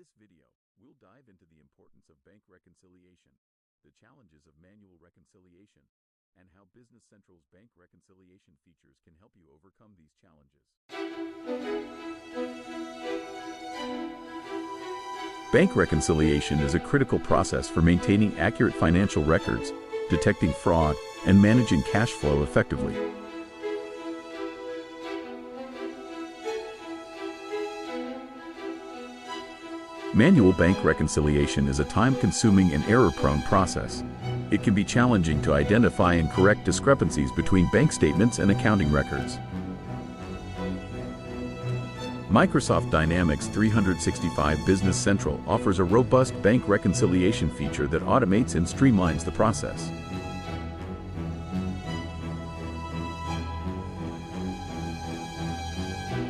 this video, we'll dive into the importance of bank reconciliation, the challenges of manual reconciliation, and how Business Central's bank reconciliation features can help you overcome these challenges. Bank reconciliation is a critical process for maintaining accurate financial records, detecting fraud, and managing cash flow effectively. Manual bank reconciliation is a time-consuming and error-prone process. It can be challenging to identify and correct discrepancies between bank statements and accounting records. Microsoft Dynamics 365 Business Central offers a robust bank reconciliation feature that automates and streamlines the process.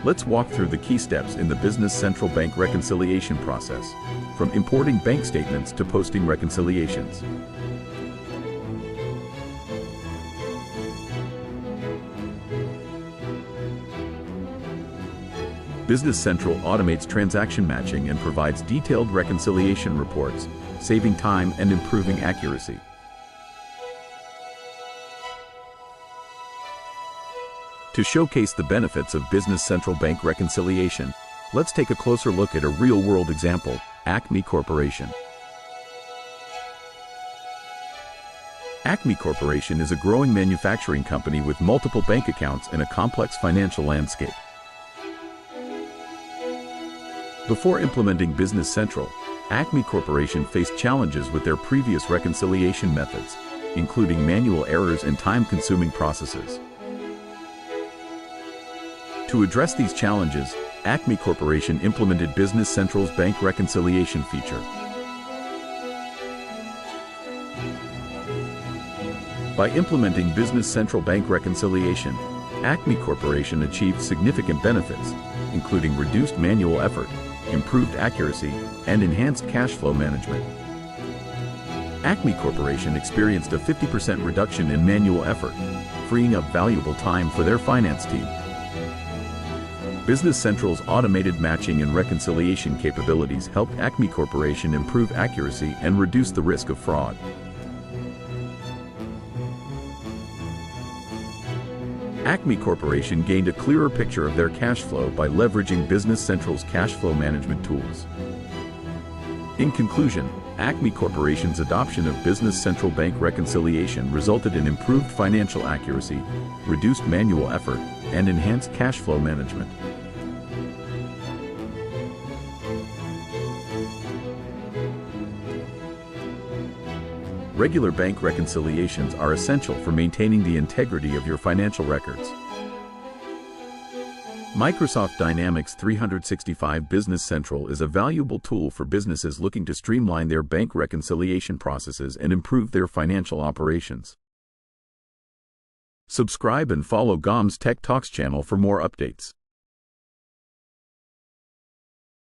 Let's walk through the key steps in the Business Central bank reconciliation process, from importing bank statements to posting reconciliations. Business Central automates transaction matching and provides detailed reconciliation reports, saving time and improving accuracy. To showcase the benefits of Business Central bank reconciliation, let's take a closer look at a real-world example, Acme Corporation. Acme Corporation is a growing manufacturing company with multiple bank accounts and a complex financial landscape. Before implementing Business Central, Acme Corporation faced challenges with their previous reconciliation methods, including manual errors and time-consuming processes. To address these challenges, Acme Corporation implemented Business Central's bank reconciliation feature. By implementing Business Central bank reconciliation, Acme Corporation achieved significant benefits, including reduced manual effort, improved accuracy, and enhanced cash flow management. Acme Corporation experienced a 50% reduction in manual effort, freeing up valuable time for their finance team. Business Central's automated matching and reconciliation capabilities helped Acme Corporation improve accuracy and reduce the risk of fraud. Acme Corporation gained a clearer picture of their cash flow by leveraging Business Central's cash flow management tools. In conclusion, Acme Corporation's adoption of Business Central bank reconciliation resulted in improved financial accuracy, reduced manual effort, and enhanced cash flow management. Regular bank reconciliations are essential for maintaining the integrity of your financial records. Microsoft Dynamics 365 Business Central is a valuable tool for businesses looking to streamline their bank reconciliation processes and improve their financial operations. Subscribe and follow GOMS Tech Talks channel for more updates.